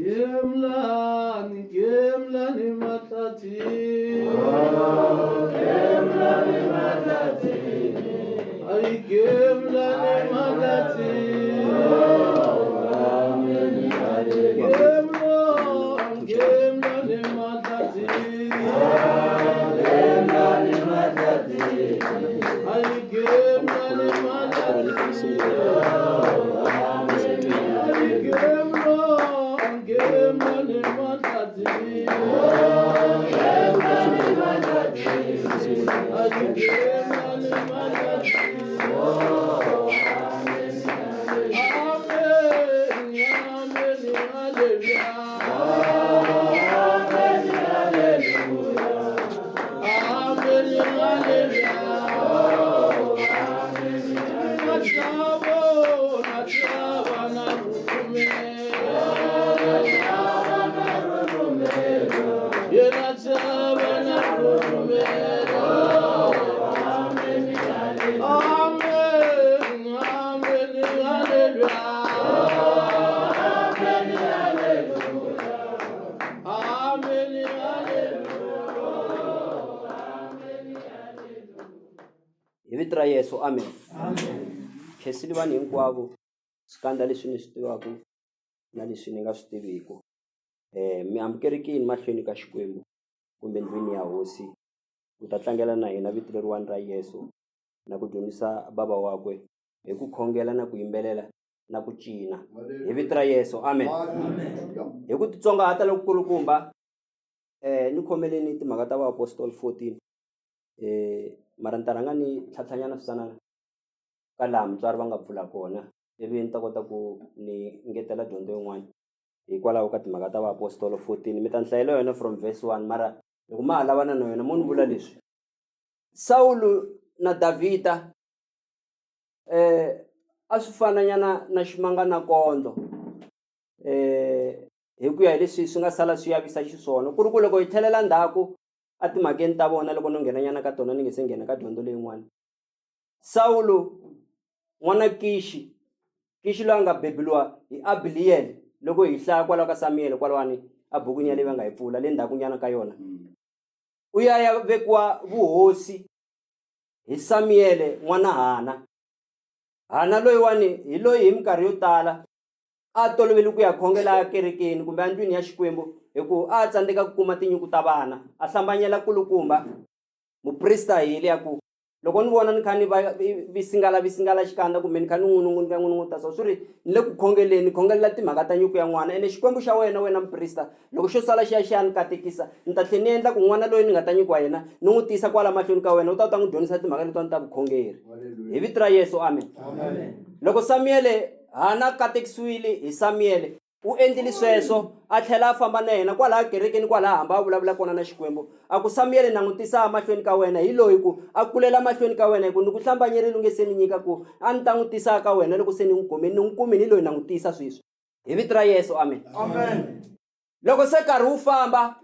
Gemlani matati. Ay gemlani matati. Gemlani matati. Ay gemlani matati. Vitra Yesu, amen. Khesili vanhu hinkwavo swikandla leswi ni swi tivaka na leswi ni nga swi tiviki. Mi amukerekile mahlweni ka Xikwembu kumbe ndlwini ya hosi ku ta tlangela na hina vito leriwani ra Yesu na ku dyondzisa baba wakwe hi ku khongela na ku yimbelela na ku cina hi vito ra Yesu, amen. Hi ku titsongahata lokukulukumba ni khomeleni timhaka ta vaapostoli 14 mara ni ta rhanga ni tlhatlhanyana swisana ka laha mutswari va nga pfula kona ivi ni ta kota ku ni ngetela dyondzo yin'wana hikwalaho ka timhaka ta vaapostoli 14. Mi ta ni hlayela yona from verse 1 mara loko ma ha lavana na yona mo ni vula leswi. Sawulu na Davhida a swi fananyana na ximangana kondlo hi ku ya hi leswi swi nga sala swi yavisa xiswona ku ri ku loko hi tlhelela ndzhaku a timhakeni ta vona loko no nghenanyana ka tona ni nge se nghena ka dyondzo leyin'wana. Sawulu n'wana Kishi loyi a nga beburiwa hi Abiliyeli loko hi hlaya kwalaho ka Samuel kwalawani a bukwini ya leyi va nga yi pfula le ndzhaku nyana ka yona u ya vekiwa vuhosi hi Samuel n'wana Hana loyiwani hi loyi hi minkarhi yo tala a tolovele ku ya khongela kerekeni kumbe a ndlwini ya Xikwembu hi ku a tsandzeka ku kuma tinyuku ta vana a hlambanyela kulukumba muprista hi le ya ku loko ni vona ni kha ni va visingala xikandza kumbe ni kha ni n'unun'uta so swi ri ni le ku khongeleni khongelela timhaka ta nyuku ya n'wana ene Xikwembu xa wena muprista loko xo sala xi ya ni katekisa ni ta tlhela ni endla ku n'wana loyi ni nga ta nyikiwa yena ni n'wi tisa kwala mahlweni ka wena u ta n'wi dyondzisa timhaka letiwani ta vukhongeri hi vito ra Yesu, amen. Loko Samuel Hana katekisiwile hi Samuel u endlile sweswo a tlhela a famba na yena kwalaha kerekeni kwalaha hamba a vulavula kona na Xikwembu a ku Samuel na n'wi tisa mahlweni ka wena hi loyi ku a kulela mahlweni ka wena hi ku ni ku hlambanyerile u nge se ni nyika ku a ni ta n'wi tisa ka wena loko se ni n'wi kumeni hi loyi na n'wi tisa sweswi hi vito ra Yesu, amen. Loko se nkarhi wu famba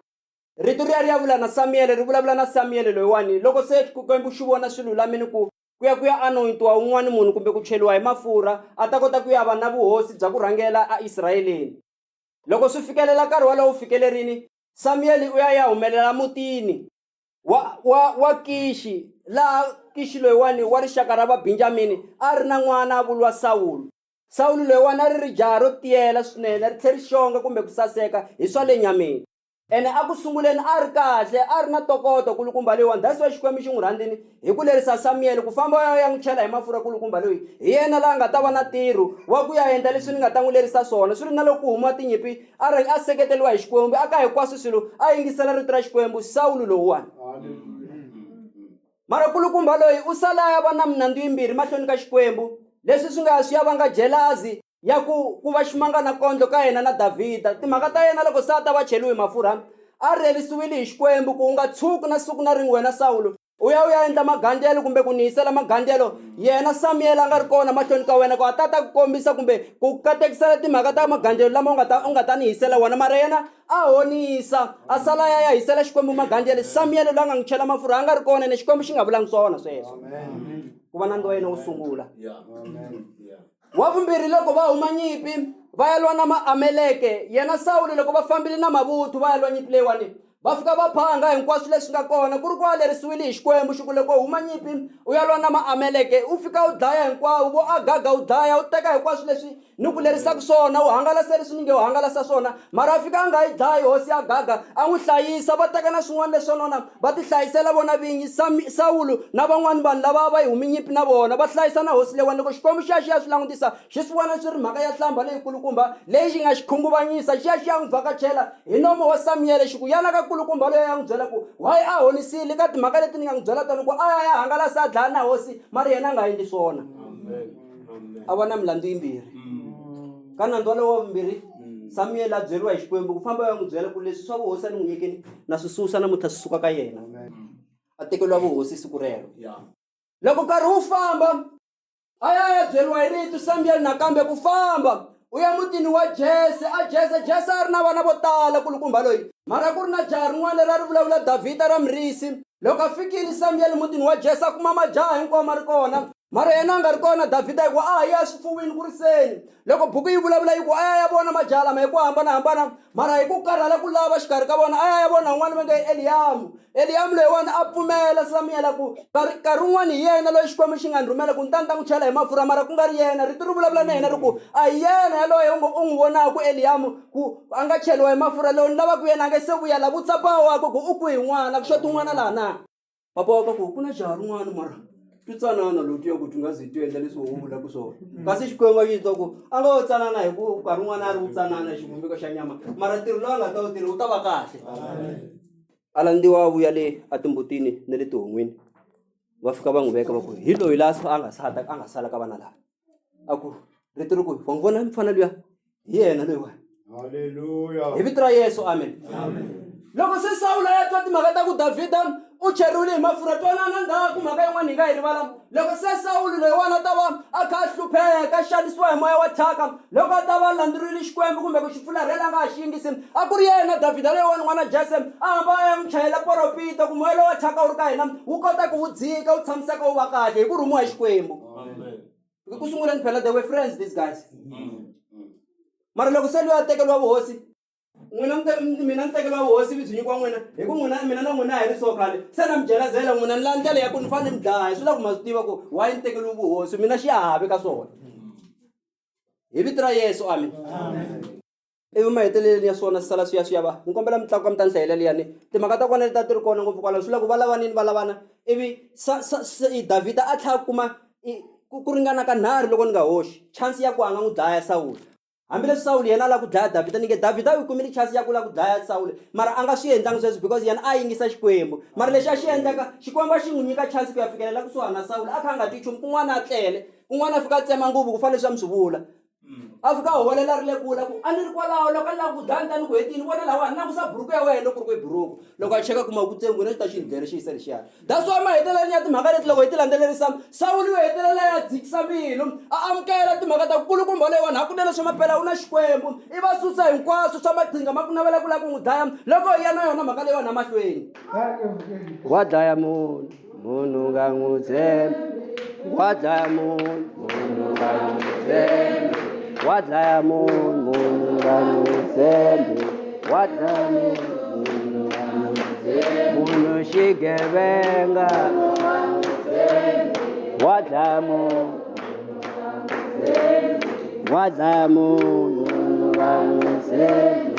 rito ri ya vula na Samuel ri vulavula na Samuel loyiwani loko se Xikwembu xi vona swi lulamile ku ku ya anointiwa un'wana munhu kumbe ku cheliwa hi mafurha a ta kota ku ya va na vuhosi bya ku rhangela a Israyeleni. Loko swi fikelela nkarhi walowo fikelerini Samuel u ya humelela mutini wa Kishi laha Kishi loyiwani wa rixaka ra vaBenjamini a ri na n'wana a vuliwa Sawulu loyiwani a ri jaha ro tiyela swinene ri tlhela ri xonga kumbe ku saseka hi swa le nyameni ene a ku sunguleni a ri kahle a ri na tokoto kulukumba leyiwani that's why Xikwembu xi n'wi rhandzini hi ku lerisa Samuel ku famba ya n'wi chela hi mafurha kulukumba loyi hi yena laha nga ta va na ntirho wa ku ya endla leswi ni nga ta n'wi lerisa swona swi ri na loko ku huma tinyimpi a seketeliwa hi Xikwembu aka hinkwaswo swilo a yingisela rito ra Xikwembu Sawulu lowuwani mara kulukumba loyi u sala ya va na minandzu yimbirhi mahlweni ka Xikwembu leswi swi nga swi ya vanga jealousy ya ku va ximangana kondlo ka yena na Davhida timhaka ta yena loko sa ta va cheliwe mafurha a rerisiwile hi Xikwembu ku u nga tshuki na siku na rin'we wena Sawulu u ya endla magandlelo kumbe ku nihisela magandlelo yena Samuel a nga ri kona mahlweni ka wena ku a ta ku kombisa kumbe ku katekisela timhaka ta magandlelo lama u nga ta ni hisela wona mara yena a honisa a sala ya hisela Xikwembu magandlelo Samuel loyi a nga n'wi chela mafurha a nga ri kona ene Xikwembu xi nga vulangi swona sweswo ku va na nandzu wa yena wo sungula. Wa vumbirhi loko va huma nyimpi va ya lwa na Maamaleke. Yena Sawule loko va fambile na mavuthu va ya lwa nyimpi leyiwani, va fika va phanga hinkwaswo leswi nga kona. Ku ri ku alerisiwile hi Xikwembu xi ku loko huma nyimpi u ya lwa na Maamaleke, u fika u dlaya hinkwavo, vo Agaga u dlaya, u teka hinkwaswo leswi ni ku lerisaka swona, u hangalasa leswi ni nge u hangalasa swona. Mara a fika a nga yi dlayi hosi Agaga, a n'wi hlayisa, va teka na swin'wana leswi nona va ti hlayisela vona vinyi. Sawulu na van'wani vanhu lava va yi humi nyimpi na vona va hlayisa na hosi leyiwani. Loko Xikwembu xi ya swi langutisa xi swi vona swi ri mhaka ya nhlamba leyikulukumba leyi xi nga xi khunguvanyisa, xi ya n'wi vhakachela hi nomo wa Samuyele xi ku yana ka kulukumba loyi ya n'wi byela ku why a honisile ka timhaka leti ni nga n'wi byela tona ku a ya hangalasa a dlaya na hosi, mara yena a nga endli swona. A va na milandzu yimbirhi. Ka nandzu walowo wa vumbirhi, Samuyele a byeriwa hi Xikwembu ku famba ya n'wi byela ku leswi swa vuhosi a ni n'wi nyikeni na swi susa namuntlha swi suka ka yena. A tekeriwa vuhosi siku rero. Loko nkarhi wu famba a ya byeriwa hi rito Samuyele nakambe ku famba u ya mutini wa Jese. Jese a ri na vana vo tala kulukumba loyi, mara ku ri na jaha rin'wana leri a ri vulavula Davhida ra Mrisi. Loko a fikile Samuyele mutini wa Jese a kuma majaha hinkwawo ma ri kona, mara yena a nga ri kona Davhida hi ku a ya swifuwini ku ri seni. Loko buku yi vulavula yi ku a ya vona majaha lama hi ku hambanahambana, mara hi ku karhala ku lava xikarhi ka vona a ya vona un'wana va nge Eliyamu loyiwani a pfumela Samuyele ku nkarhi wun'wani hi yena loyi Xikwembu xi nga ni rhumela ku ni ta n'wi chela hi mafurha, mara ku nga ri yena. Rito ri vulavula na yena ri ku a hi yena yaloye u n'wi vonaka Eliyamu ku a nga cheliwa hi mafurha, loyi ni lavaka yena a nge se vuya la ku tsapa wakwe ku u ku hi n'wana ku xoti n'wana laha na. Papa wa ka ku na jaha rin'wana mara titsanana lowu tiya ku ti nga zi ti endla leswi wo vulaka swona, kasi Xikwembu xi twa ku a nga wo tsanana hi ku nkarhi wun'wana a ri wu tsanana xivumbeko xa nyama, mara ntirho lowu a nga ta wu tirhi wu ta va kahle. A landziwa a vuya le a timbutini na le tihon'wini, va fika va n'wi veka va ku hi loyi laha a nga sala ka vana lava. A ku rito ri ku wa n'wi vona mfana luya hi yena loyiwani. Haleluya, hi vito ra Yesu, amen. Loko se Sawule ya twa timhaka ta ku Davhida u cheriwile hi mafurha, twanana ndhaku mhaka yin'wana hi nga yi rivala. Loko se Sawule loyiwani a ta va a kha a hlupheka a xanisiwa hi moya wa thyaka, loko a ta va a landzerile Xikwembu kumbe ku xi fularhela a nga ha xi yingisini, a ku ri yena Davhida loyiwani n'wana Jese a hamba a ya n'wi chayela poropita ku moya lowa wa thyaka wu ri ka hina wu kota ku wu dzika wu tshamiseka wu va kahle hi ku rhumiwa hi Xikwembu. Ku sungula ni phela they were friends these guys. Mara loko se loyi a tekeriwa vuhosi, mina ni tekeriwa vuhosi byi nyikiwa n'wina hi ku mina na n'wina hi ri so khale se na mi jelazela n'wina ni la ndlela ya ku ni fanele mi dlaya, swi la ku ma swi tiva ku why ni tekeriwe vuhosi, mina xiave ka swona. Hi vito ra Yesu, amen. Ivi maheteleleni ya swona swi sala swi ya va ni kombela mi tlakuka mi ta ni hlayelela liyani timhaka ta kona leti ti ri kona ngopfu kwalaho, swi la ku va lavanini va lavana. Ivi Davhida a tlhela kuma ku ringana ka nharhu loko ni nga hoxi chance ya ku a nga n'wi dlaya Sawule. Hambileswi Sawule yena a lava ku dlaya Davhida, ni nge Davhida u kumile chance ya ku lava ku dlaya Sawule, mara a nga swi endlangi sweswo because yena a yingisa Xikwembu. Mara lexi a xi endlaka Xikwembu a xi n'wi nyika chance ku ya fikelela kusuhana na Sawule, a kha a nga twi nchumu. Kun'wana a tlele, kun'wana a fika a tsema nguvu ku fana leswi a mi swi vula, a fika a holela ri le kula ku a ni ri kwalaho loko a lava ku dlaya ni ta ni ku hetini vona lawa ni langusa buruku ya wena loko ku ri buruku, loko a cheka kuma ku tsengwini a xi ta xi ndlele xi yisa lexiyani. That's why maheteleleni ya timhaka leti loko hi ti landzelerisa Sawule u hetelela ya dzikisa mbilu a amukela timhaka ta kulukumba leyiwani hakunene swa maphela u na Xikwembu, i va susa hinkwaswo swa maqhinga ma ku navela ku lava ku n'wi dlaya loko hi ya na yona mhaka leyiwani amahlweni. Wa dlaya munhu nga n'wi tshembi, wa dlaya munhu nga n'wi tshembi, wa dlaya munhu nga n'wi tshembi, wa dlaya munhu nga n'wi tshembi, munhu xigevenga, wa dlaya munhu, wa dlaya munhu nga n'wi tshembi.